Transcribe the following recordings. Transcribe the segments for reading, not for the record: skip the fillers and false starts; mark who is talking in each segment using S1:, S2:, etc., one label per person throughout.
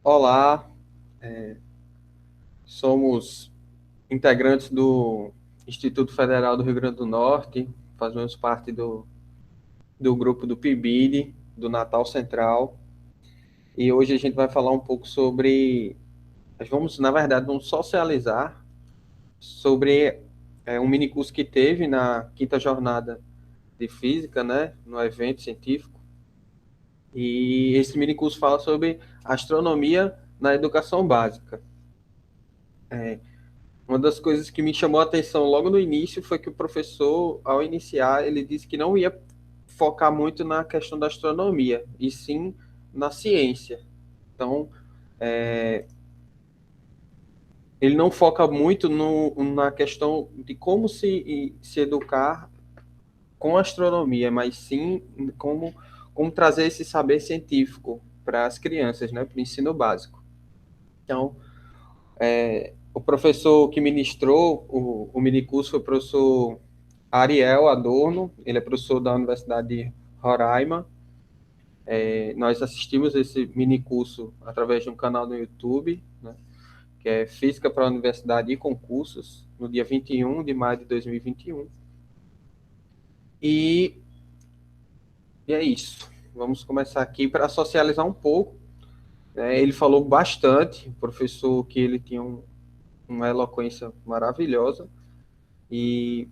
S1: Olá, somos integrantes do Instituto Federal do Rio Grande do Norte, fazemos parte do grupo do PIBID, do Natal Central, e hoje a gente vai falar um pouco sobre, vamos socializar sobre um minicurso que teve na quinta jornada de Física, né, no evento científico, e esse minicurso fala sobre astronomia na educação básica. Uma das coisas que me chamou a atenção logo no início foi que o professor, ao iniciar, ele disse que não ia focar muito na questão da astronomia, e sim na ciência. Então, ele não foca muito na questão de como se educar com astronomia, mas sim como trazer esse saber científico para as crianças, né, para o ensino básico. Então, o professor que ministrou o minicurso foi o professor Ariel Adorno, ele é professor da Universidade de Roraima. Nós assistimos esse minicurso através de um canal no YouTube, né, que é Física para a Universidade e Concursos, no dia 21 de maio de 2021. E, e é isso. Vamos começar aqui para socializar um pouco. Ele falou bastante, o professor que ele tinha uma eloquência maravilhosa, e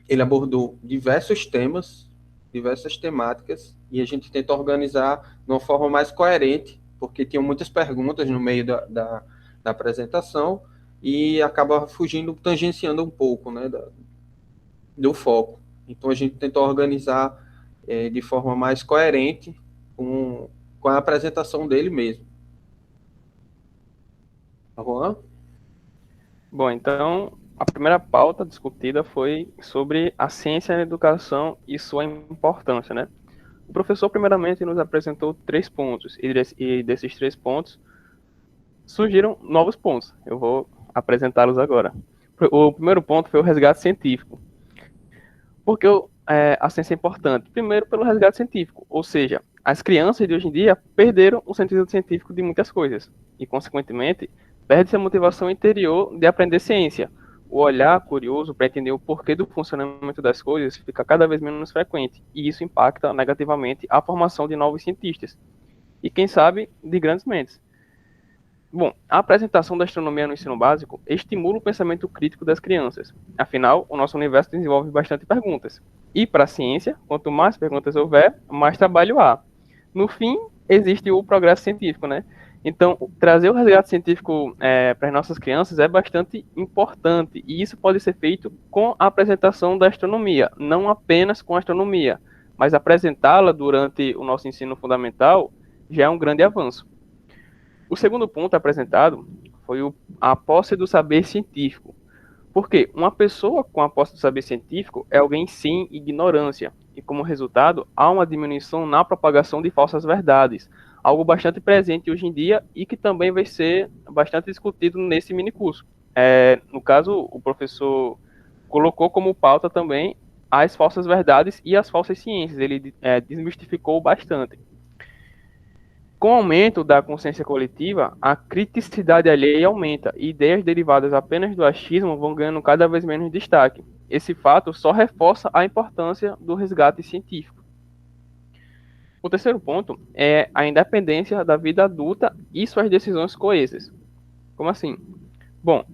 S1: ele abordou diversos temas, diversas temáticas, e a gente tenta organizar de uma forma mais coerente, porque tinham muitas perguntas no meio da apresentação e acaba fugindo, tangenciando um pouco, né, do foco. Então a gente tentou organizar de forma mais coerente com a apresentação dele mesmo. Tá bom?
S2: Bom, então a primeira pauta discutida foi sobre a ciência na educação e sua importância, né? O professor primeiramente nos apresentou 3 pontos e desses 3 pontos surgiram novos pontos. Eu vou apresentá-los agora. O primeiro ponto foi o resgate científico. Por que a ciência é importante? Primeiro, pelo resgate científico, ou seja, as crianças de hoje em dia perderam o sentido científico de muitas coisas e, consequentemente, perde-se a motivação interior de aprender ciência. O olhar curioso para entender o porquê do funcionamento das coisas fica cada vez menos frequente e isso impacta negativamente a formação de novos cientistas e, quem sabe, de grandes mentes. Bom, a apresentação da astronomia no ensino básico estimula o pensamento crítico das crianças. Afinal, o nosso universo desenvolve bastante perguntas. E para a ciência, quanto mais perguntas houver, mais trabalho há. No fim, existe o progresso científico, né? Então, trazer o resgate científico para as nossas crianças é bastante importante. E isso pode ser feito com a apresentação da astronomia, não apenas com a astronomia, mas apresentá-la durante o nosso ensino fundamental já é um grande avanço. O segundo ponto apresentado foi a posse do saber científico. Porque uma pessoa com a posse do saber científico é alguém sem ignorância, e como resultado, há uma diminuição na propagação de falsas verdades, algo bastante presente hoje em dia e que também vai ser bastante discutido nesse minicurso. No caso, o professor colocou como pauta também as falsas verdades e as falsas ciências, ele desmistificou bastante. Com o aumento da consciência coletiva, a criticidade alheia aumenta e ideias derivadas apenas do achismo vão ganhando cada vez menos destaque. Esse fato só reforça a importância do resgate científico. O terceiro ponto é a independência da vida adulta e suas decisões coesas. Como assim? Bom,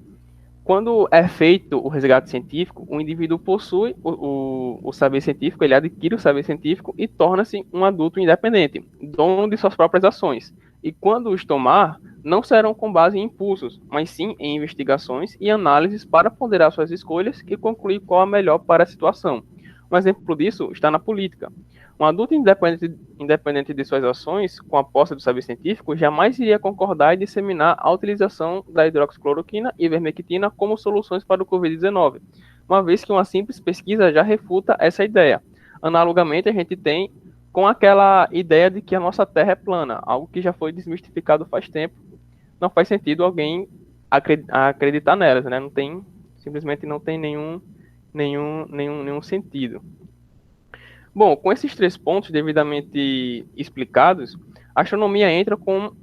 S2: quando é feito o resgate científico, o indivíduo possui o saber científico, ele adquire o saber científico e torna-se um adulto independente, dono de suas próprias ações. E quando os tomar, não serão com base em impulsos, mas sim em investigações e análises para ponderar suas escolhas e concluir qual a melhor para a situação. Um exemplo disso está na política. Um adulto independente de suas ações, com a posse do saber científico, jamais iria concordar e disseminar a utilização da hidroxicloroquina e vermectina como soluções para o Covid-19, uma vez que uma simples pesquisa já refuta essa ideia. Analogamente, a gente tem com aquela ideia de que a nossa Terra é plana, algo que já foi desmistificado faz tempo. Não faz sentido alguém acreditar nelas, né? Não tem, simplesmente não tem nenhum sentido. Bom, com esses 3 pontos devidamente explicados, a astronomia entra como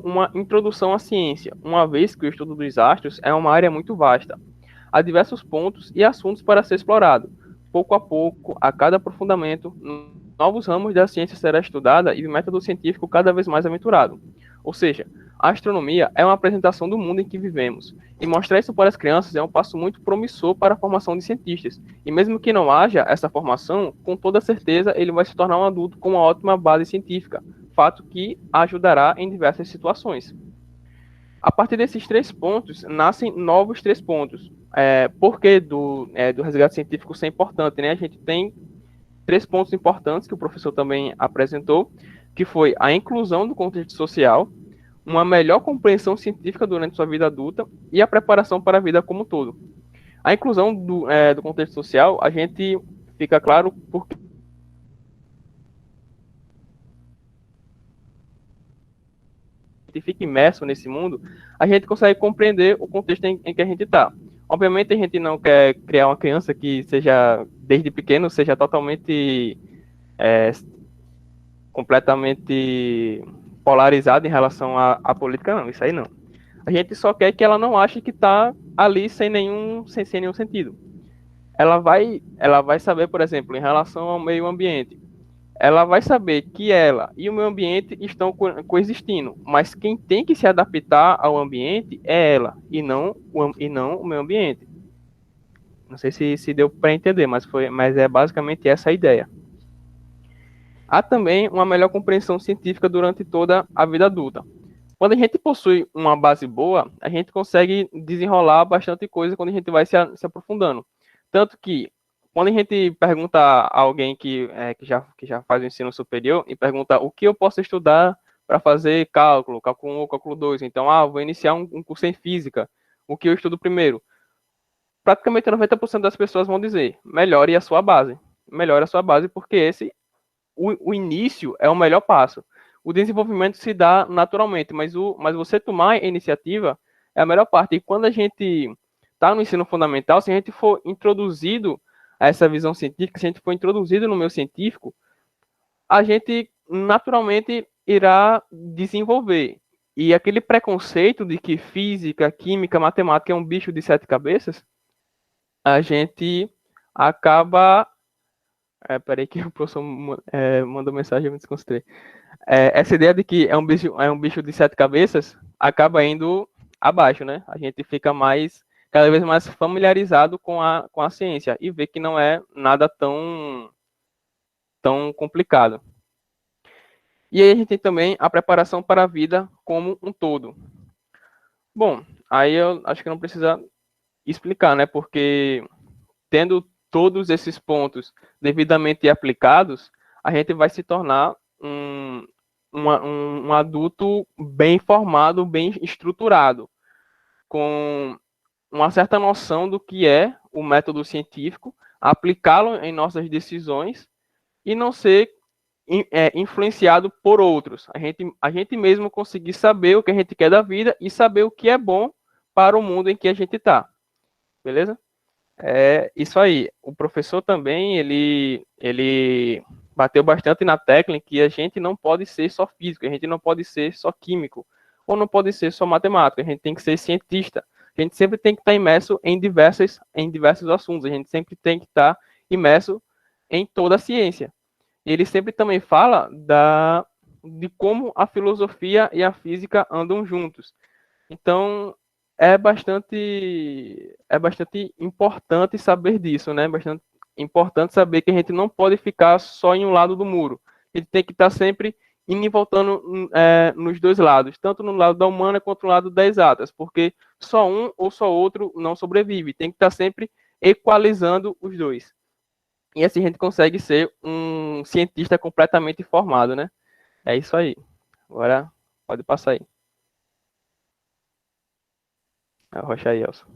S2: uma introdução à ciência, uma vez que o estudo dos astros é uma área muito vasta. Há diversos pontos e assuntos para ser explorado. Pouco a pouco, a cada aprofundamento, novos ramos da ciência será estudada e o método científico cada vez mais aventurado. Ou seja, a astronomia é uma apresentação do mundo em que vivemos, e mostrar isso para as crianças é um passo muito promissor para a formação de cientistas. E mesmo que não haja essa formação, com toda certeza ele vai se tornar um adulto com uma ótima base científica, fato que ajudará em diversas situações. A partir desses 3 pontos, nascem novos 3 pontos. Por que do resgate científico ser importante? Né? A gente tem 3 pontos importantes que o professor também apresentou, que foi a inclusão do contexto social, uma melhor compreensão científica durante sua vida adulta e a preparação para a vida como um todo. A inclusão do contexto social, a gente fica claro porque a gente fica imerso nesse mundo, a gente consegue compreender o contexto em que a gente está. Obviamente a gente não quer criar uma criança que seja, desde pequeno, seja totalmente, completamente polarizada em relação à política, não, isso aí não. A gente só quer que ela não ache que está ali sem nenhum sentido. Ela vai saber, por exemplo, em relação ao meio ambiente, ela vai saber que ela e o meio ambiente estão coexistindo, mas quem tem que se adaptar ao ambiente é ela, e não o meio ambiente. Não sei se deu para entender, mas é basicamente essa a ideia. Há também uma melhor compreensão científica durante toda a vida adulta. Quando a gente possui uma base boa, a gente consegue desenrolar bastante coisa quando a gente vai se aprofundando. Tanto que, quando a gente pergunta a alguém que já faz o ensino superior e pergunta o que eu posso estudar para fazer cálculo 1 ou cálculo 2, então, vou iniciar um curso em física, o que eu estudo primeiro? Praticamente 90% das pessoas vão dizer, melhore a sua base. Melhore a sua base porque o início é o melhor passo. O desenvolvimento se dá naturalmente, mas você tomar a iniciativa é a melhor parte. E quando a gente está no ensino fundamental, se a gente for introduzido a essa visão científica, se a gente for introduzido no meio científico, a gente naturalmente irá desenvolver. E aquele preconceito de que física, química, matemática é um bicho de 7 cabeças, a gente acaba. Peraí que o professor mandou mensagem, eu me desconcentrei. Essa ideia de que é um bicho de 7 cabeças acaba indo abaixo, né? A gente fica cada vez mais familiarizado com a ciência e vê que não é nada tão complicado. E aí a gente tem também a preparação para a vida como um todo. Bom, aí eu acho que não precisa explicar, né? Porque tendo todos esses pontos devidamente aplicados, a gente vai se tornar um adulto bem formado, bem estruturado, com uma certa noção do que é o método científico, aplicá-lo em nossas decisões e não ser influenciado por outros. A gente mesmo conseguir saber o que a gente quer da vida e saber o que é bom para o mundo em que a gente está. Beleza? É isso aí. O professor também, ele bateu bastante na tecla em que a gente não pode ser só físico, a gente não pode ser só químico, ou não pode ser só matemático, a gente tem que ser cientista. A gente sempre tem que estar imerso em diversos assuntos, a gente sempre tem que estar imerso em toda a ciência. Ele sempre também fala de como a filosofia e a física andam juntos. Então, é bastante importante saber disso, né? Bastante importante saber que a gente não pode ficar só em um lado do muro. A gente tem que estar sempre indo e voltando nos dois lados, tanto no lado da humana quanto no lado das exatas, porque só um ou só outro não sobrevive. Tem que estar sempre equalizando os dois. E assim a gente consegue ser um cientista completamente formado, né? É isso aí. Agora pode passar aí. Arrocha aí, Elson.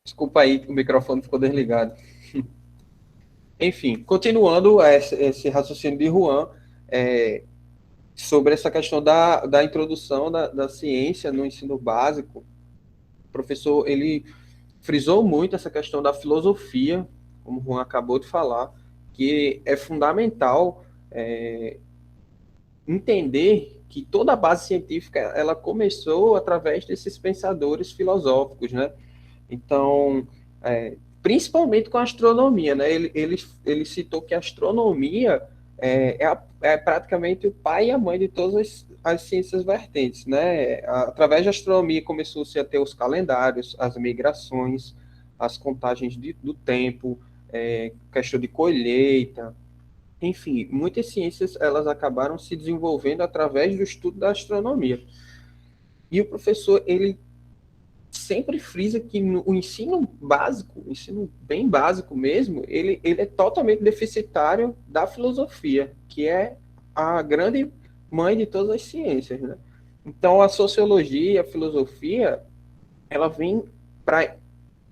S1: Desculpa aí que o microfone ficou desligado. Enfim, continuando esse raciocínio de Juan, sobre essa questão da introdução da ciência no ensino básico, o professor ele frisou muito essa questão da filosofia, como o Juan acabou de falar, que é fundamental entender que toda a base científica ela começou através desses pensadores filosóficos, né? Então, principalmente com a astronomia, né? Ele citou que a astronomia é praticamente o pai e a mãe de todas as ciências vertentes, né? Através da astronomia começou-se a ter os calendários, as migrações, as contagens do tempo, questão de colheita, enfim, muitas ciências elas acabaram se desenvolvendo através do estudo da astronomia. E o professor, ele sempre frisa que o ensino básico, o ensino bem básico mesmo, ele é totalmente deficitário da filosofia, que é a grande mãe de todas as ciências, né? Então, a sociologia, a filosofia, ela vem para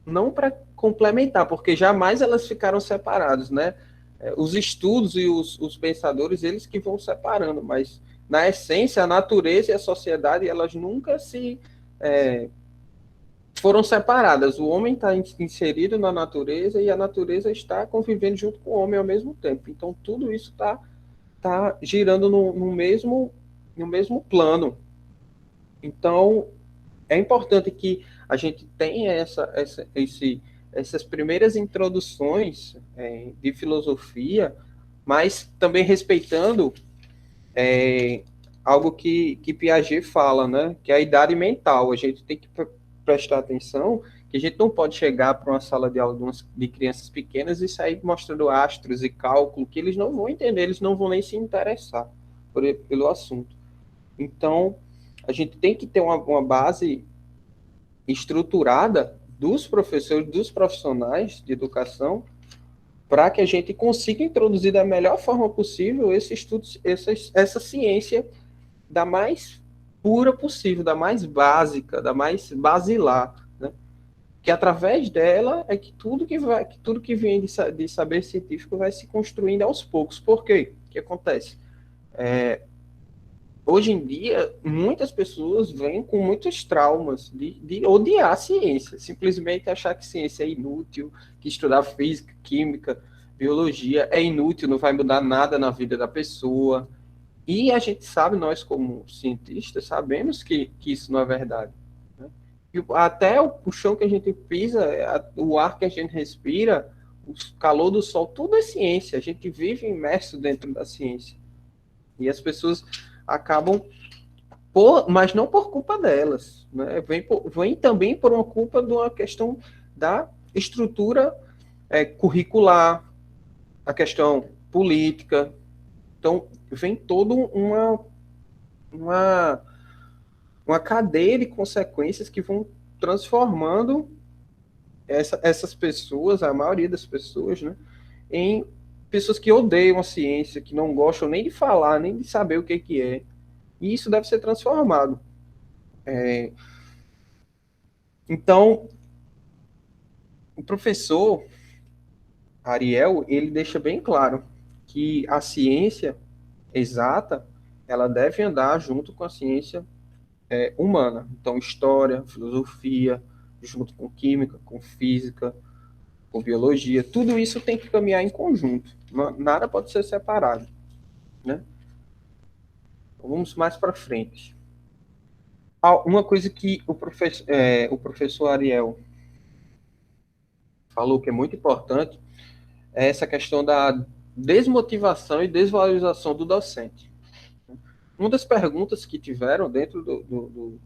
S1: não para complementar, porque jamais elas ficaram separadas, né? Os estudos e os pensadores, eles que vão separando, mas na essência, a natureza e a sociedade, elas nunca se foram separadas. O homem está inserido na natureza e a natureza está convivendo junto com o homem ao mesmo tempo. Então, tudo isso tá girando no mesmo plano. Então, é importante que a gente tenha essas primeiras introduções de filosofia, mas também respeitando algo que Piaget fala, né? Que é a idade mental. A gente tem que prestar atenção que a gente não pode chegar para uma sala de aula de crianças pequenas e sair mostrando astros e cálculo, que eles não vão entender, eles não vão nem se interessar pelo assunto. Então, a gente tem que ter uma base estruturada dos professores, dos profissionais de educação, para que a gente consiga introduzir da melhor forma possível esse estudo, essa ciência da mais pura possível, da mais básica, da mais basilar, né? Que através dela é que tudo que vem de saber científico vai se construindo aos poucos. Por quê? O que acontece? Hoje em dia, muitas pessoas vêm com muitos traumas de odiar a ciência, simplesmente achar que ciência é inútil, que estudar física, química, biologia é inútil, não vai mudar nada na vida da pessoa. E a gente sabe, nós como cientistas, sabemos que isso não é verdade. Né? E até o chão que a gente pisa, o ar que a gente respira, o calor do sol, tudo é ciência. A gente vive imerso dentro da ciência. E as pessoas acabam, mas não por culpa delas. Né? Vem também por uma culpa de uma questão da estrutura curricular, a questão política. Então, vem toda uma cadeia de consequências que vão transformando essas pessoas, a maioria das pessoas, né, em pessoas que odeiam a ciência, que não gostam nem de falar, nem de saber o que é. E isso deve ser transformado. Então, o professor Ariel, ele deixa bem claro que a ciência exata, ela deve andar junto com a ciência humana. Então, história, filosofia, junto com química, com física, com biologia, tudo isso tem que caminhar em conjunto. Nada pode ser separado. Né? Então, vamos mais para frente. Uma coisa que o professor Ariel falou que é muito importante é essa questão da desmotivação e desvalorização do docente. Uma das perguntas que tiveram dentro do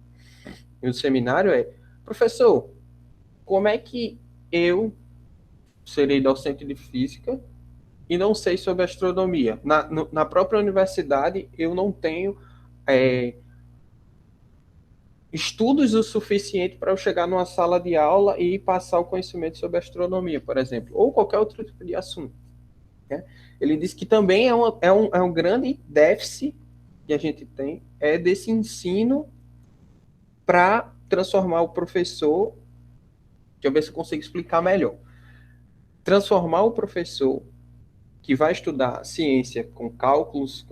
S1: seminário é: professor, como é que eu serei docente de física e não sei sobre astronomia? Na própria universidade, eu não tenho estudos o suficiente para eu chegar numa sala de aula e passar o conhecimento sobre astronomia, por exemplo, ou qualquer outro tipo de assunto. Né? Ele disse que também é um grande déficit que a gente tem, desse ensino para transformar o professor, deixa eu ver se eu consigo explicar melhor, transformar o professor que vai estudar ciência com cálculos,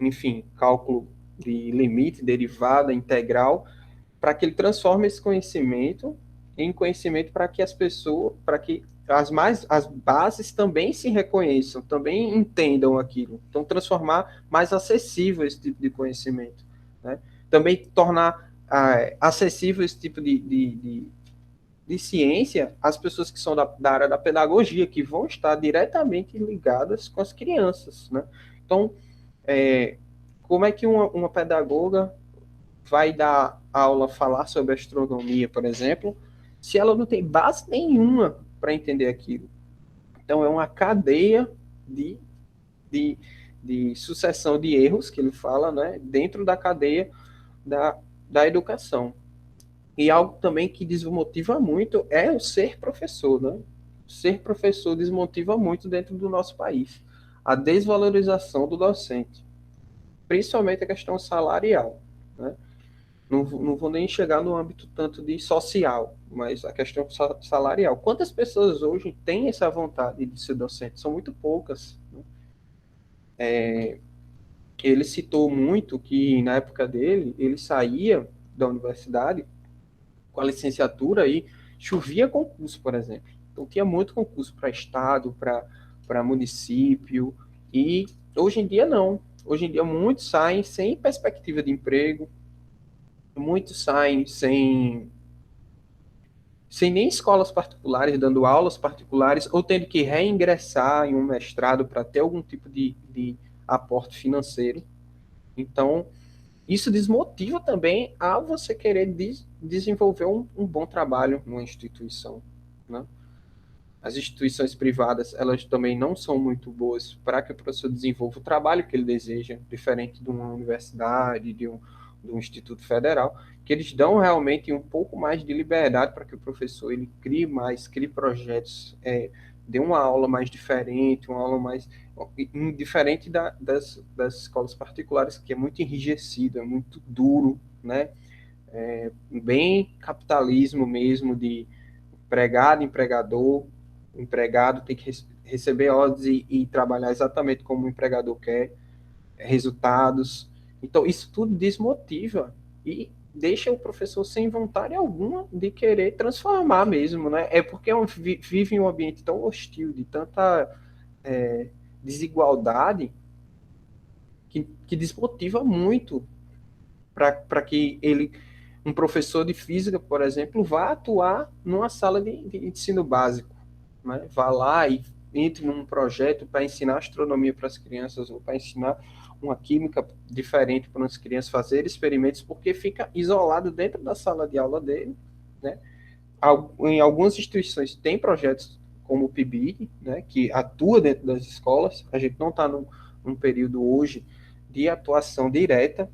S1: enfim, cálculo de limite, derivada, integral, para que ele transforme esse conhecimento em conhecimento para que as pessoas, para que as bases também se reconheçam, também entendam aquilo. Então, transformar mais acessível esse tipo de conhecimento. Né? Também tornar acessível esse tipo de ciência às pessoas que são da área da pedagogia, que vão estar diretamente ligadas com as crianças. Né? Então, como é que uma pedagoga vai dar aula, falar sobre astronomia, por exemplo, se ela não tem base nenhuma para entender aquilo? Então, é uma cadeia de, de, de sucessão de erros, que ele fala, né, dentro da cadeia da educação. E algo também que desmotiva muito é o ser professor, né? Ser professor desmotiva muito dentro do nosso país. A desvalorização do docente, principalmente a questão salarial, né? Não vou nem chegar no âmbito tanto de social, mas a questão salarial. Quantas pessoas hoje têm essa vontade de ser docente? São muito poucas. Né? Ele citou muito que na época dele, ele saía da universidade com a licenciatura e chovia concurso, por exemplo. Então tinha muito concurso para estado, para município, e hoje em dia não. Hoje em dia muitos saem sem perspectiva de emprego, muitos saem sem nem escolas particulares, dando aulas particulares, ou tendo que reingressar em um mestrado para ter algum tipo de aporte financeiro. Então, isso desmotiva também a você querer desenvolver um bom trabalho numa instituição. Né? As instituições privadas, elas também não são muito boas para que o professor desenvolva o trabalho que ele deseja, diferente de uma universidade, de um instituto federal, que eles dão realmente um pouco mais de liberdade para que o professor ele crie mais, crie projetos, dê uma aula mais diferente, uma aula mais diferente das escolas particulares, que é muito enrijecido, é muito duro, né? Bem capitalismo mesmo, de empregado, empregador, o empregado tem que receber ordens e trabalhar exatamente como o empregador quer, resultados. Então, isso tudo desmotiva e deixa o professor sem vontade alguma de querer transformar mesmo, né? É porque vive em um ambiente tão hostil, de tanta desigualdade, que desmotiva muito para que um professor de física, por exemplo, vá atuar numa sala de ensino básico. Né? Vá lá e entre num projeto para ensinar astronomia para as crianças ou para ensinar uma química diferente para as crianças fazer experimentos, porque fica isolado dentro da sala de aula dele. Né? Em algumas instituições tem projetos como o PIBID, né, que atua dentro das escolas. A gente não está num período hoje de atuação direta,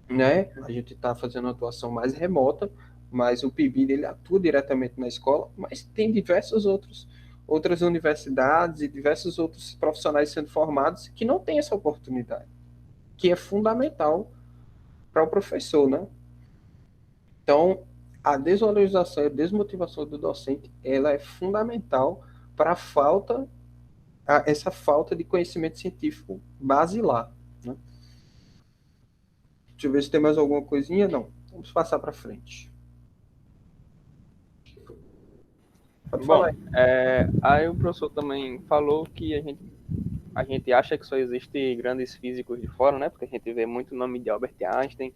S1: né? A gente está fazendo uma atuação mais remota, mas o PIBID ele atua diretamente na escola, mas tem outras universidades e diversos outros profissionais sendo formados que não têm essa oportunidade, que é fundamental para o professor, né? Então, a desvalorização e a desmotivação do docente, ela é fundamental para essa falta de conhecimento científico basilar, né? Deixa eu ver se tem mais alguma coisinha. Não. Vamos passar para frente. Pode
S2: Bom,
S1: falar.
S2: aí o professor também falou que a gente acha que só existe grandes físicos de fora, né? Porque a gente vê muito o nome de Albert Einstein,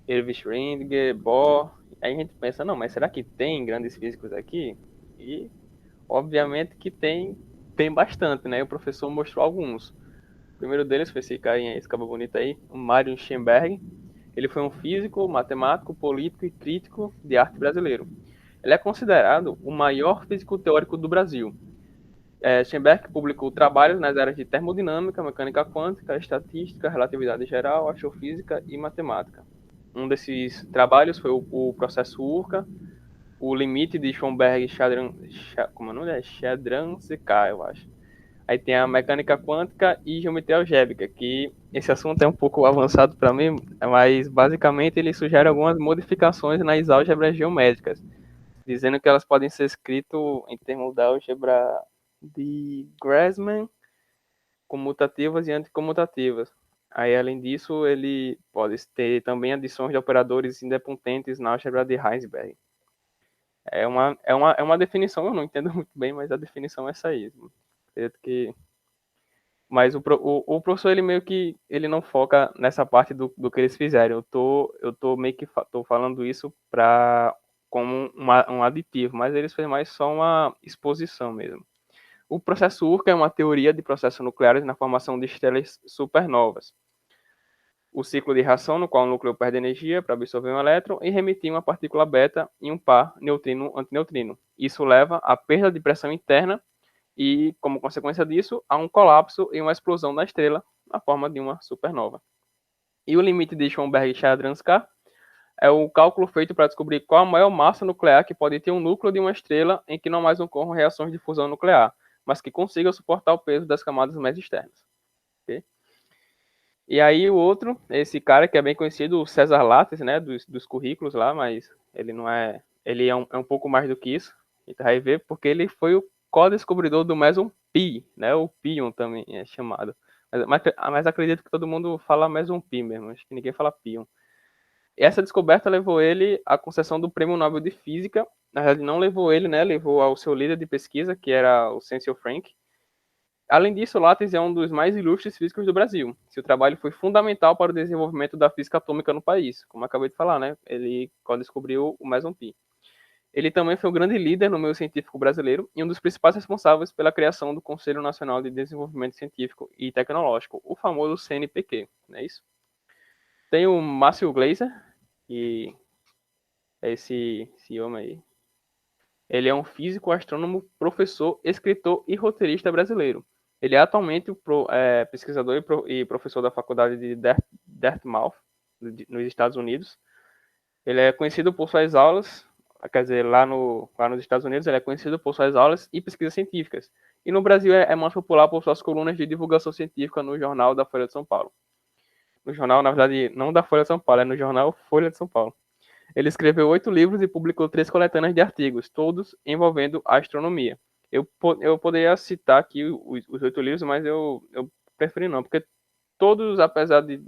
S2: Erwin Schrödinger, Bohr. Aí a gente pensa, não, mas será que tem grandes físicos aqui? E obviamente que tem bastante, né? O professor mostrou alguns. O primeiro deles foi esse carinha, esse cabo bonito aí, o Mário Schoenberg. Ele foi um físico, matemático, político e crítico de arte brasileiro. Ele é considerado o maior físico teórico do Brasil. Schoenberg publicou trabalhos nas áreas de termodinâmica, mecânica quântica, estatística, relatividade geral, astrofísica e matemática. Um desses trabalhos foi o processo Urca, o limite de Schoenberg-Shadranska, como é o nome? Shadranska, eu acho. Aí tem a mecânica quântica e geometria algébrica, que esse assunto é um pouco avançado para mim, mas basicamente ele sugere algumas modificações nas álgebras geométricas, dizendo que elas podem ser escritas em termos da álgebra de Grassmann, comutativas e anticomutativas. Aí, além disso, ele pode ter também adições de operadores independentes na álgebra de Heisenberg. É uma definição, eu não entendo muito bem, mas a definição é essa aí. Acredito que... Mas o professor, ele meio que ele não foca nessa parte do que eles fizeram. Eu tô meio que tô falando isso como um aditivo, mas eles fez mais só uma exposição mesmo. O processo Urca é uma teoria de processos nucleares na formação de estrelas supernovas. O ciclo de reação, no qual o núcleo perde energia para absorver um elétron e remitir uma partícula beta em um par neutrino-antineutrino. Isso leva à perda de pressão interna e, como consequência disso, há um colapso e uma explosão da estrela na forma de uma supernova. E o limite de Schoenberg-Chadranska é o cálculo feito para descobrir qual a maior massa nuclear que pode ter um núcleo de uma estrela em que não mais ocorram reações de fusão nuclear, mas que consiga suportar o peso das camadas mais externas. Okay? E aí o outro, esse cara que é bem conhecido, o César Lattes, né, dos currículos lá, mas ele não é, ele é um pouco mais do que isso. A gente vai ver porque ele foi o co-descobridor do meson pi, né, o pion também é chamado. Mas acredito que todo mundo fala meson pi mesmo, acho que ninguém fala pion. E essa descoberta levou ele à concessão do Prêmio Nobel de Física. Na verdade, não levou ele, né, levou ao seu líder de pesquisa, que era o Sensio Frank. Além disso, Lattes é um dos mais ilustres físicos do Brasil. Seu trabalho foi fundamental para o desenvolvimento da física atômica no país, como eu acabei de falar, né? Ele descobriu o meson pi. Ele também foi um grande líder no meio científico brasileiro e um dos principais responsáveis pela criação do Conselho Nacional de Desenvolvimento Científico e Tecnológico, o famoso CNPq, não é isso? Tem o Márcio Gleiser, que é esse homem aí. Ele é um físico, astrônomo, professor, escritor e roteirista brasileiro. Ele é atualmente pesquisador e professor da Faculdade de Dartmouth, nos Estados Unidos. Ele é conhecido por suas aulas, quer dizer, lá nos Estados Unidos, ele é conhecido por suas aulas e pesquisas científicas. E no Brasil é mais popular por suas colunas de divulgação científica no Jornal da Folha de São Paulo. No jornal, na verdade, não da Folha de São Paulo, é no jornal Folha de São Paulo. Ele escreveu 8 livros e publicou 3 coletâneas de artigos, todos envolvendo a astronomia. Eu poderia citar aqui os 8 livros, mas eu preferi não, porque todos, apesar de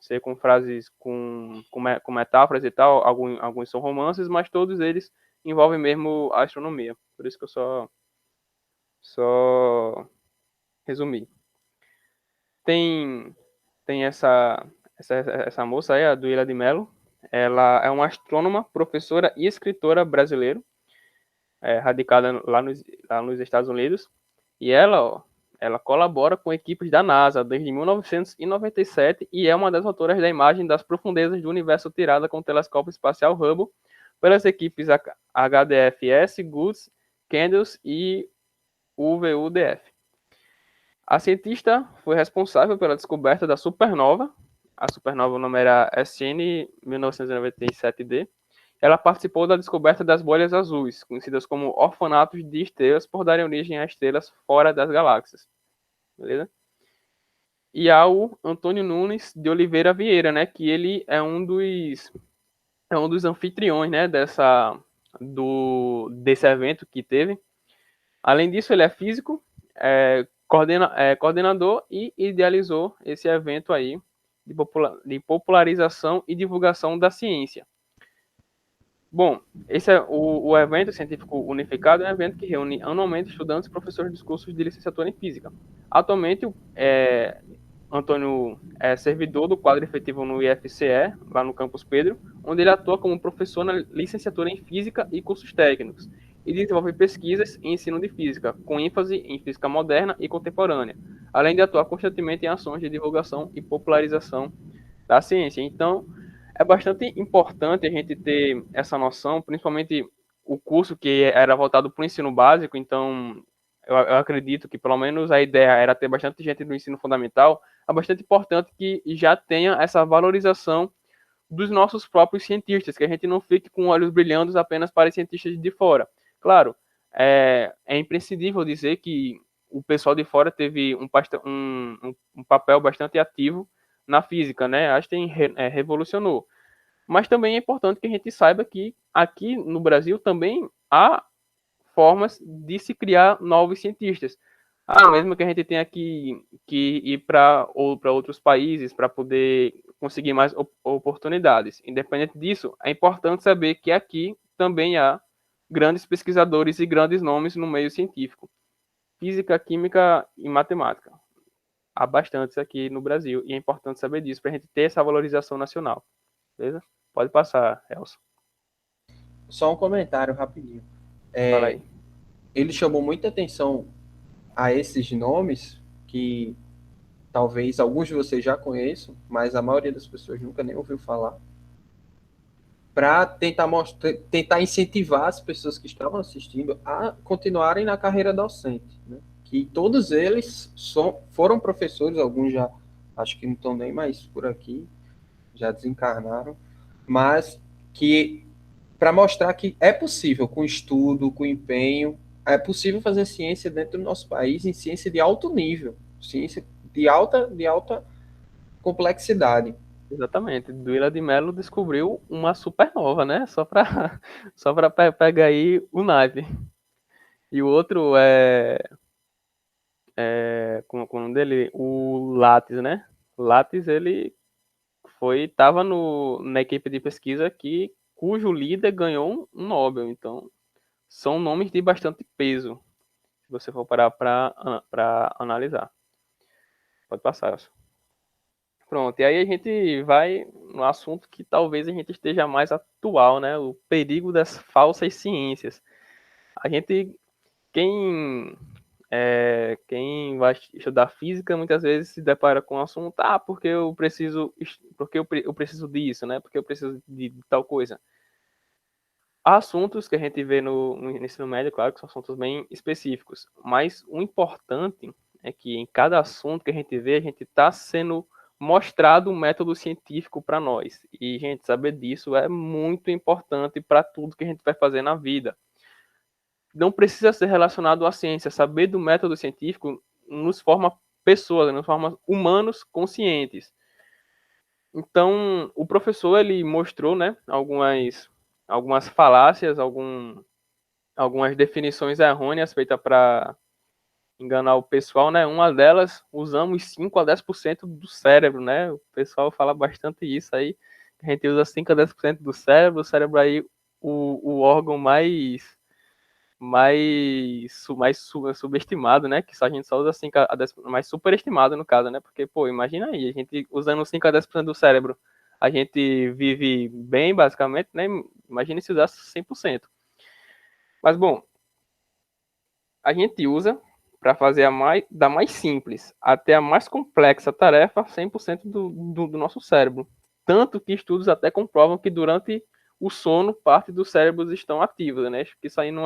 S2: ser com frases com metáforas e tal, alguns são romances, mas todos eles envolvem mesmo a astronomia. Por isso que eu só resumi. Tem essa moça aí, a Duília de Mello. Ela é uma astrônoma, professora e escritora brasileira, radicada lá nos Estados Unidos. E ela colabora com equipes da NASA desde 1997 e é uma das autoras da imagem das profundezas do universo tirada com o telescópio espacial Hubble pelas equipes HDFS, GOODS, CANDLES e UVUDF. A cientista foi responsável pela descoberta da supernova. A supernova, o nome era SN 1997D. Ela participou da descoberta das bolhas azuis, conhecidas como orfanatos de estrelas, por darem origem a estrelas fora das galáxias. Beleza? E há o Antônio Nunes de Oliveira Vieira, né, que ele é um dos anfitriões, né, desse evento que teve. Além disso, ele é físico, coordenador e idealizou esse evento aí de popularização e divulgação da ciência. Bom, esse é o evento científico unificado, é um evento que reúne anualmente estudantes e professores dos cursos de licenciatura em física. Atualmente, Antônio é servidor do quadro efetivo no IFCE, lá no Campus Pedro, onde ele atua como professor na licenciatura em física e cursos técnicos, e desenvolve pesquisas em ensino de física, com ênfase em física moderna e contemporânea, além de atuar constantemente em ações de divulgação e popularização da ciência. Então, é bastante importante a gente ter essa noção, principalmente o curso que era voltado para o ensino básico, então eu acredito que pelo menos a ideia era ter bastante gente do ensino fundamental. É bastante importante que já tenha essa valorização dos nossos próprios cientistas, que a gente não fique com olhos brilhando apenas para os cientistas de fora. Claro, é imprescindível dizer que o pessoal de fora teve um papel bastante ativo na física, né? Einstein revolucionou. Mas também é importante que a gente saiba que aqui no Brasil também há formas de se criar novos cientistas. Mesmo que a gente tenha que ir para outros países para poder conseguir mais oportunidades. Independente disso, é importante saber que aqui também há grandes pesquisadores e grandes nomes no meio científico. Física, química e matemática. Há bastantes aqui no Brasil e é importante saber disso para a gente ter essa valorização nacional. Beleza? Pode passar, Elson.
S1: Só um comentário rapidinho.
S2: Fala aí.
S1: Ele chamou muita atenção a esses nomes que talvez alguns de vocês já conheçam, mas a maioria das pessoas nunca nem ouviu falar, para tentar incentivar as pessoas que estavam assistindo a continuarem na carreira docente, né? Que todos eles foram professores, alguns já acho que não estão nem mais por aqui, já desencarnaram, mas que para mostrar que é possível, com estudo, com empenho, é possível fazer ciência dentro do nosso país, em ciência de alto nível, ciência de alta complexidade.
S2: Exatamente. Duíla de Mello descobriu uma supernova, né? Só para só pegar aí o naipe. E o outro com o nome dele, o Lattes, né? Lattes, ele tava na equipe de pesquisa cujo líder ganhou um Nobel. Então, são nomes de bastante peso, se você for parar para analisar. Pode passar, Elcio. Pronto, e aí a gente vai no assunto que talvez a gente esteja mais atual, né? O perigo das falsas ciências. A gente, quem quem vai estudar física muitas vezes se depara com o assunto, porque eu preciso disso, né? Porque eu preciso de tal coisa. Há assuntos que a gente vê no ensino médio, claro que são assuntos bem específicos, mas o importante é que em cada assunto que a gente vê, a gente está sendo mostrado um método científico para nós. E, gente, saber disso é muito importante para tudo que a gente vai fazer na vida. Não precisa ser relacionado à ciência. Saber do método científico nos forma pessoas, nos forma humanos conscientes. Então, o professor ele mostrou, né, algumas falácias, algumas definições errôneas feitas para enganar o pessoal, né? Uma delas, usamos 5 a 10% do cérebro, né? O pessoal fala bastante isso aí. A gente usa 5 a 10% do cérebro. O cérebro aí, o órgão mais subestimado, né? Que só a gente só usa 5 a 10%, mais superestimado no caso, né? Porque, pô, imagina aí, a gente usando 5 a 10% do cérebro, a gente vive bem, basicamente, né? Imagina se usasse 100%. Mas, bom, a gente usa para fazer da mais simples até a mais complexa tarefa 100% do nosso cérebro. Tanto que estudos até comprovam que durante o sono parte dos cérebros estão ativos, né? Acho que isso aí não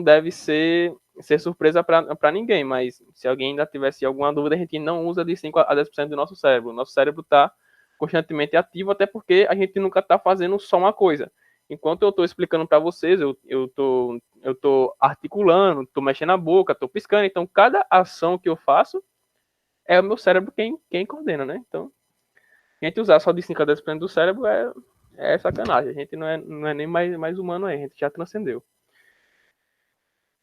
S2: deve ser surpresa para ninguém, mas se alguém ainda tivesse alguma dúvida, a gente não usa de 5 a 10% do nosso cérebro. O nosso cérebro está constantemente ativo, até porque a gente nunca está fazendo só uma coisa. Enquanto eu estou explicando para vocês, eu tô articulando, estou mexendo a boca, estou piscando. Então, cada ação que eu faço é o meu cérebro quem coordena, né? Então, a gente usar só de 5 a 10% do cérebro é sacanagem. A gente não é nem mais humano aí, a gente já transcendeu.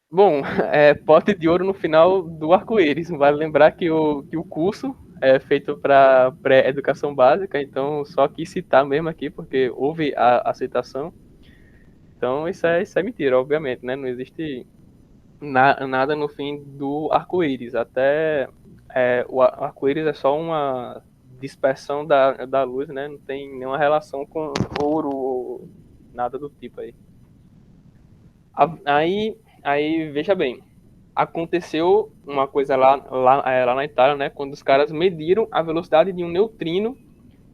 S2: Bom, pote de ouro no final do arco-íris. Vale lembrar que o curso é feito para pré-educação básica, então só quis citar mesmo aqui, porque houve a citação. Então isso é mentira, obviamente, né? Não existe nada no fim do arco-íris. Até o arco-íris é só uma dispersão da luz, né? Não tem nenhuma relação com ouro ou nada do tipo aí. Aí veja bem, aconteceu uma coisa lá na Itália, né? Quando os caras mediram a velocidade de um neutrino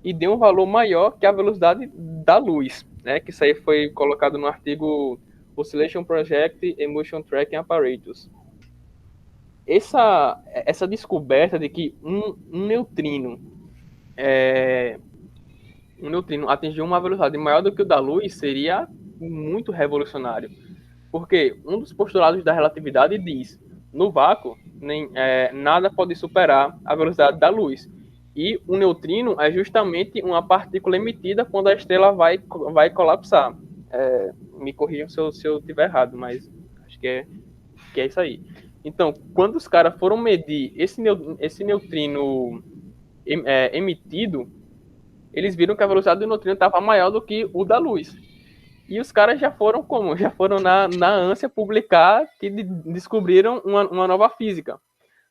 S2: e deu um valor maior que a velocidade da luz, né? Que isso aí foi colocado no artigo Oscillation Project Emission Tracking Apparatus. Essa descoberta de que um neutrino atingiu uma velocidade maior do que o da luz seria muito revolucionário. Porque um dos postulados da relatividade diz: no vácuo, nada pode superar a velocidade da luz. E o neutrino é justamente uma partícula emitida quando a estrela vai colapsar. Me corrijam se eu estiver errado, mas acho que é isso aí. Então, quando os caras foram medir esse neutrino emitido, eles viram que a velocidade do neutrino estava maior do que o da luz. E os caras já foram como? Já foram na ânsia publicar que descobriram uma nova física.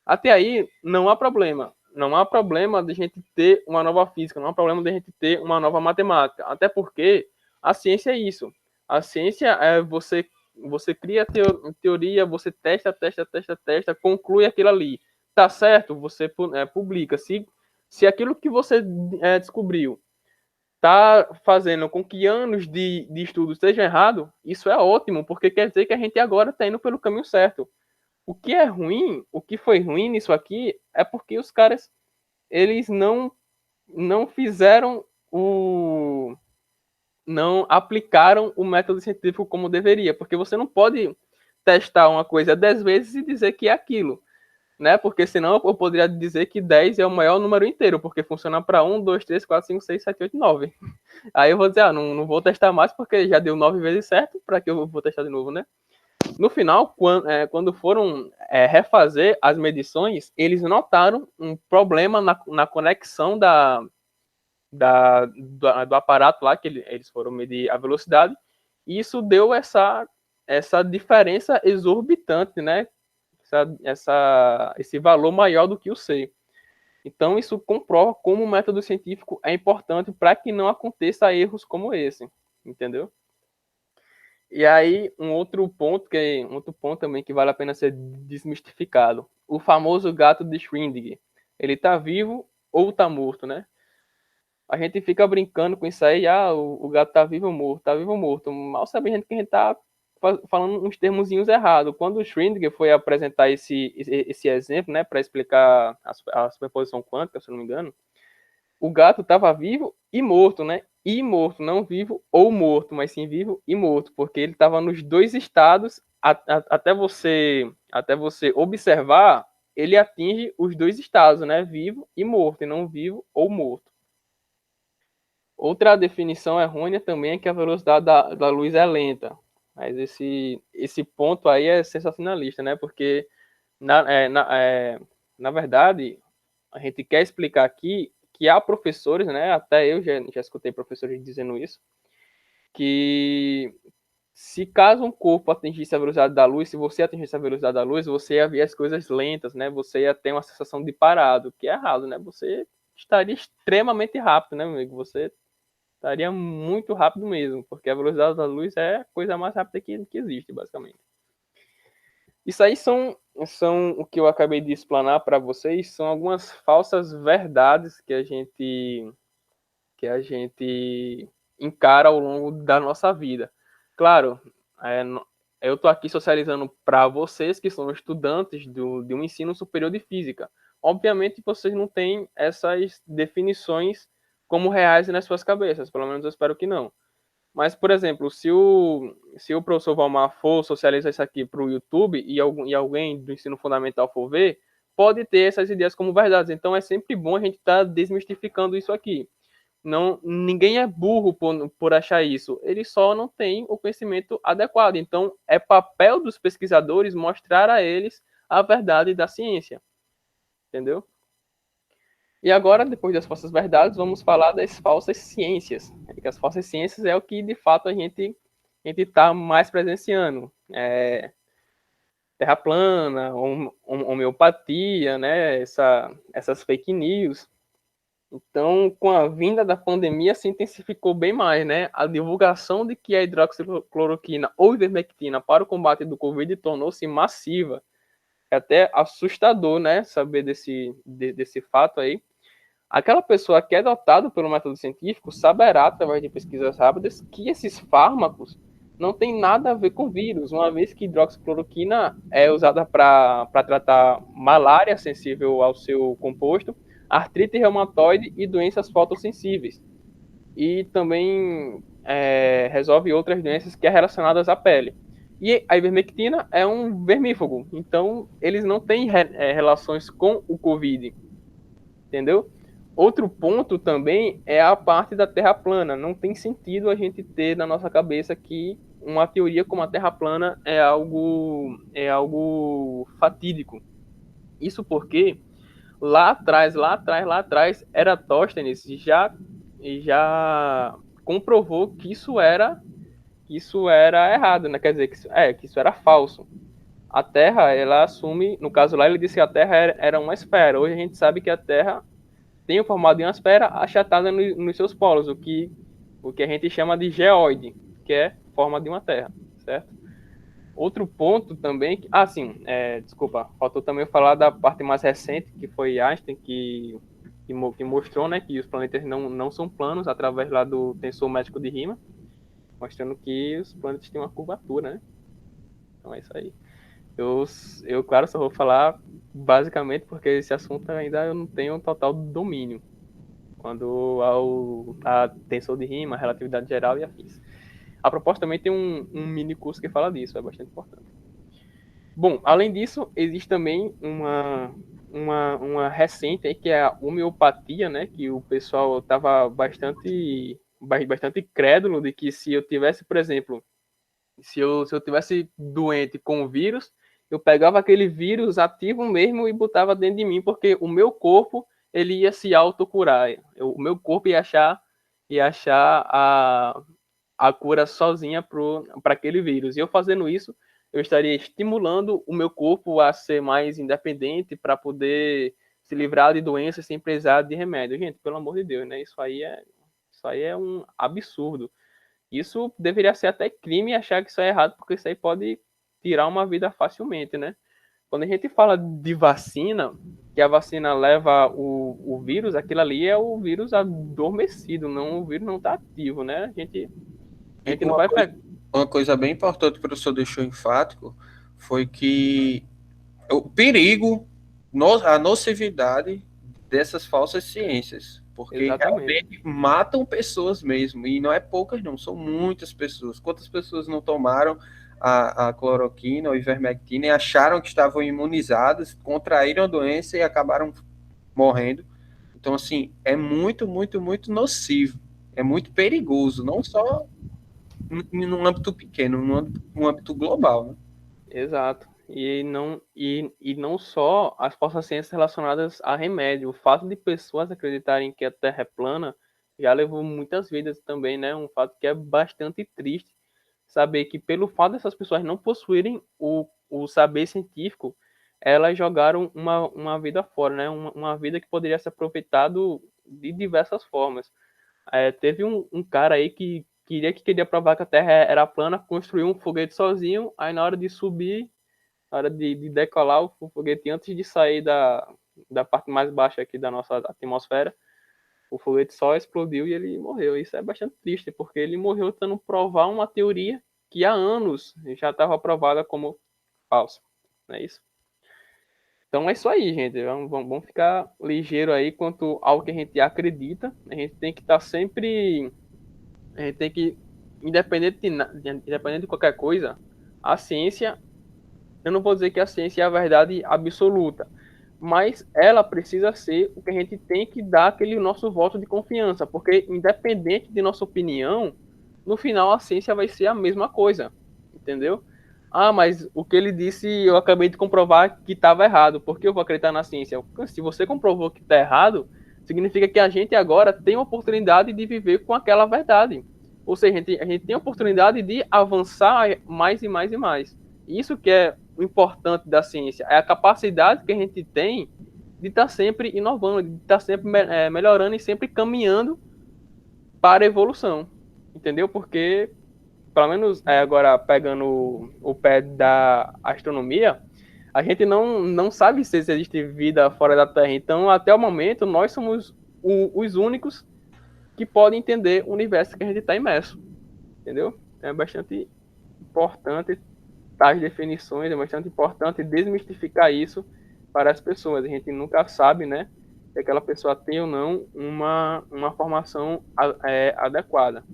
S2: Até aí, não há problema. Não há problema de a gente ter uma nova física, não há problema de a gente ter uma nova matemática. Até porque a ciência é isso. A ciência é você cria teoria, você testa, conclui aquilo ali. Tá certo? Você publica. Se aquilo que você descobriu está fazendo com que anos de estudo estejam errados, isso é ótimo, porque quer dizer que a gente agora está indo pelo caminho certo. O que é ruim, o que foi ruim nisso aqui, é porque os caras, eles não fizeram não aplicaram o método científico como deveria, porque você não pode testar uma coisa 10 vezes e dizer que é aquilo, né? Porque senão eu poderia dizer que 10 é o maior número inteiro, porque funciona para 1, 2, 3, 4, 5, 6, 7, 8, 9. Aí eu vou dizer, não vou testar mais porque já deu 9 vezes certo, para que eu vou testar de novo, né? No final, quando foram refazer as medições, eles notaram um problema na conexão do aparato lá, que eles foram medir a velocidade, e isso deu essa diferença exorbitante, né? Esse valor maior do que o C. Então, isso comprova como o método científico é importante para que não aconteça erros como esse, entendeu? E aí, um outro ponto também que vale a pena ser desmistificado. O famoso gato de Schrödinger. Ele tá vivo ou tá morto, né? A gente fica brincando com isso aí, o gato tá vivo ou morto, tá vivo ou morto. Mal sabe a gente que a gente tá falando uns termozinhos errados. Quando o Schrödinger foi apresentar esse exemplo, né, para explicar a superposição quântica, se eu não me engano, o gato estava vivo e morto, né? E morto, não vivo ou morto, mas sim vivo e morto, porque ele estava nos dois estados, até você observar, ele atinge os dois estados, né? Vivo e morto, e não vivo ou morto. Outra definição errônea também é que a velocidade da luz é lenta. Mas esse ponto aí é sensacionalista, né? Porque, na verdade, a gente quer explicar aqui que há professores, né? Até eu já escutei professores dizendo isso, que se caso um corpo atingisse a velocidade da luz, se você atingisse a velocidade da luz, você ia ver as coisas lentas, né? Você ia ter uma sensação de parado, que é errado, né? Você estaria extremamente rápido, né, meu amigo? Você estaria muito rápido mesmo, porque a velocidade da luz é a coisa mais rápida que existe, basicamente. Isso aí são o que eu acabei de explanar para vocês, são algumas falsas verdades que a gente encara ao longo da nossa vida. Claro, eu estou aqui socializando para vocês que são estudantes de um ensino superior de física. Obviamente, vocês não têm essas definições como reais nas suas cabeças, pelo menos eu espero que não. Mas, por exemplo, se o professor Valmar for socializar isso aqui para o YouTube e alguém do ensino fundamental for ver, pode ter essas ideias como verdades. Então, é sempre bom a gente estar desmistificando isso aqui. Não, ninguém é burro por achar isso. Ele só não tem o conhecimento adequado. Então, é papel dos pesquisadores mostrar a eles a verdade da ciência. Entendeu? E agora, depois das falsas verdades, vamos falar das falsas ciências. Que as falsas ciências é o que, de fato, a gente está mais presenciando. Terra plana, homeopatia, né? Essas fake news. Então, com a vinda da pandemia, se intensificou bem mais, né? A divulgação de que a hidroxicloroquina ou ivermectina para o combate do Covid tornou-se massiva. É até assustador, né? Saber desse fato aí. Aquela pessoa que é dotada pelo método científico saberá, através de pesquisas rápidas, que esses fármacos não têm nada a ver com vírus, uma vez que hidroxicloroquina é usada para tratar malária sensível ao seu composto, artrite reumatoide e doenças fotossensíveis. E também resolve outras doenças que é relacionadas à pele. E a ivermectina é um vermífugo, então eles não têm relações com o Covid, entendeu? Outro ponto também é a parte da Terra plana. Não tem sentido a gente ter na nossa cabeça que uma teoria como a Terra plana é algo fatídico. Isso porque lá atrás, Eratóstenes já comprovou que isso era isso era errado, né? Quer dizer, que isso era falso. A Terra, ela assume, no caso lá, ele disse que a Terra era uma esfera. Hoje a gente sabe que a Terra tem o formato de uma esfera achatada nos seus polos, o que a gente chama de geóide, que é forma de uma Terra, certo? Outro ponto também, sim, desculpa, faltou também falar da parte mais recente, que foi Einstein, que mostrou, né, que os planetas não são planos através lá do tensor métrico de Riemann, mostrando que os planetas têm uma curvatura, né? Então é isso aí. Claro, só vou falar basicamente porque esse assunto ainda eu não tenho total domínio. Quando a tensor de Riemann, a relatividade geral e afins. A proposta também tem um mini curso que fala disso, é bastante importante. Bom, além disso, existe também uma recente aí, que é a homeopatia, né? Que o pessoal estava bastante crédulo de que se eu tivesse, por exemplo, se eu tivesse doente com o vírus, eu pegava aquele vírus ativo mesmo e botava dentro de mim, porque o meu corpo ele ia se autocurar. O meu corpo ia achar a cura sozinha para aquele vírus. E eu fazendo isso, eu estaria estimulando o meu corpo a ser mais independente para poder se livrar de doenças sem precisar de remédio. Gente, pelo amor de Deus, né? Isso aí é um absurdo. Isso deveria ser até crime achar que isso é errado, porque isso aí pode tirar uma vida facilmente, né? Quando a gente fala de vacina, que a vacina leva o vírus, aquilo ali é o vírus adormecido, não, o vírus não está ativo, né? A
S1: E
S2: gente não vai pegar.
S1: uma coisa bem importante que o professor deixou enfático foi que o perigo, a nocividade dessas falsas ciências, porque
S2: Exatamente.
S1: realmente matam pessoas mesmo, e não é poucas não, são muitas pessoas. Quantas pessoas não tomaram a cloroquina ou ivermectina e acharam que estavam imunizadas, contraíram a doença e acabaram morrendo? Então, assim, é muito, muito, muito nocivo, é muito perigoso, não só num âmbito pequeno, num âmbito global, né?
S2: Exato. E não só as falsas ciências relacionadas a remédio. O fato de pessoas acreditarem que a Terra é plana já levou muitas vidas também, né? Um fato que é bastante triste saber que pelo fato dessas pessoas não possuírem o saber científico, elas jogaram uma vida fora, né? Uma vida que poderia ser aproveitado de diversas formas. Teve um cara aí que queria provar que a Terra era plana, construiu um foguete sozinho, aí na hora de subir, na hora de decolar o foguete, antes de sair da parte mais baixa aqui da nossa atmosfera, o foguete só explodiu e ele morreu. Isso é bastante triste, porque ele morreu tentando provar uma teoria que há anos já estava provada como falsa. Não é isso? Então é isso aí, gente. Vamos ficar ligeiro aí quanto ao que a gente acredita. A gente tem que estar sempre. A gente tem que, independente de qualquer coisa, a ciência, eu não vou dizer que a ciência é a verdade absoluta, mas ela precisa ser o que a gente tem que dar aquele nosso voto de confiança, porque independente de nossa opinião, no final a ciência vai ser a mesma coisa, entendeu? Mas o que ele disse eu acabei de comprovar que estava errado, por que eu vou acreditar na ciência? Se você comprovou que está errado, significa que a gente agora tem a oportunidade de viver com aquela verdade. Ou seja, a gente tem a oportunidade de avançar mais e mais e mais. Isso que é o importante da ciência, é a capacidade que a gente tem de estar sempre inovando, de estar sempre melhorando e sempre caminhando para a evolução, entendeu? Porque, pelo menos agora pegando o pé da astronomia, a gente não sabe se existe vida fora da Terra. Então, até o momento, nós somos os únicos que podem entender o universo que a gente está imerso, entendeu? É bastante importante as definições, é bastante importante desmistificar isso para as pessoas. A gente nunca sabe, né, se aquela pessoa tem ou não uma formação adequada,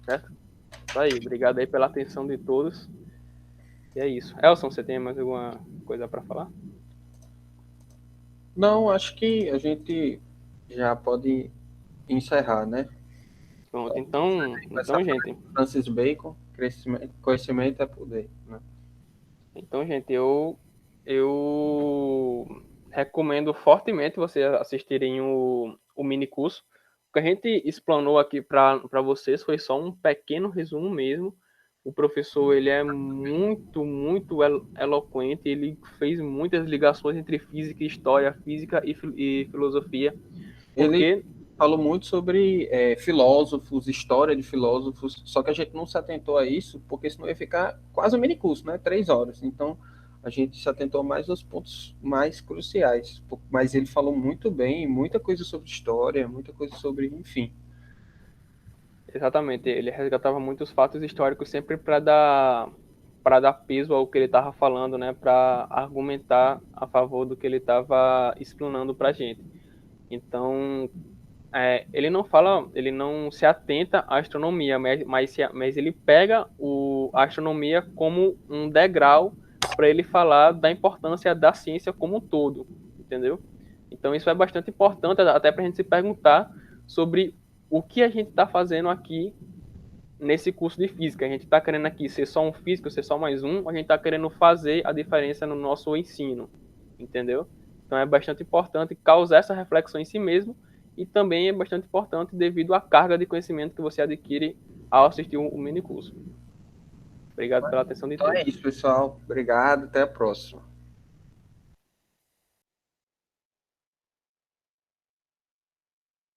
S2: certo? Isso aí, obrigado aí pela atenção de todos. E é isso. Elson, você tem mais alguma coisa para falar?
S1: Não, acho que a gente já pode encerrar, né?
S2: Pronto, então,
S1: Essa
S2: gente,
S1: Francis Bacon, conhecimento é poder, né?
S2: gente, eu recomendo fortemente vocês assistirem o mini curso. O que a gente explanou aqui para vocês foi só um pequeno resumo mesmo. O professor, ele é muito eloquente, ele fez muitas ligações entre física e história, física e filosofia,
S1: Ele
S2: porque,
S1: falou muito sobre filósofos, história de filósofos, só que a gente não se atentou a isso, porque senão ia ficar quase um mini curso, né? 3 horas. Então, a gente se atentou mais aos pontos mais cruciais. Mas ele falou muito bem, muita coisa sobre história, muita coisa sobre, enfim.
S2: exatamente, ele resgatava muitos fatos históricos sempre para dar peso ao que ele estava falando, né, para argumentar a favor do que ele estava explanando para a gente. Então, ele não fala, ele não se atenta à astronomia, mas ele pega a astronomia como um degrau para ele falar da importância da ciência como um todo, entendeu? Então isso é bastante importante até para a gente se perguntar sobre o que a gente está fazendo aqui nesse curso de física. A gente está querendo aqui ser só um físico, ser só mais um, ou a gente está querendo fazer a diferença no nosso ensino, entendeu? Então é bastante importante causar essa reflexão em si mesmo e também é bastante importante devido à carga de conhecimento que você adquire ao assistir o mini curso. Obrigado pela atenção de
S1: Então é
S2: todos.
S1: isso, pessoal. Obrigado, até a próxima.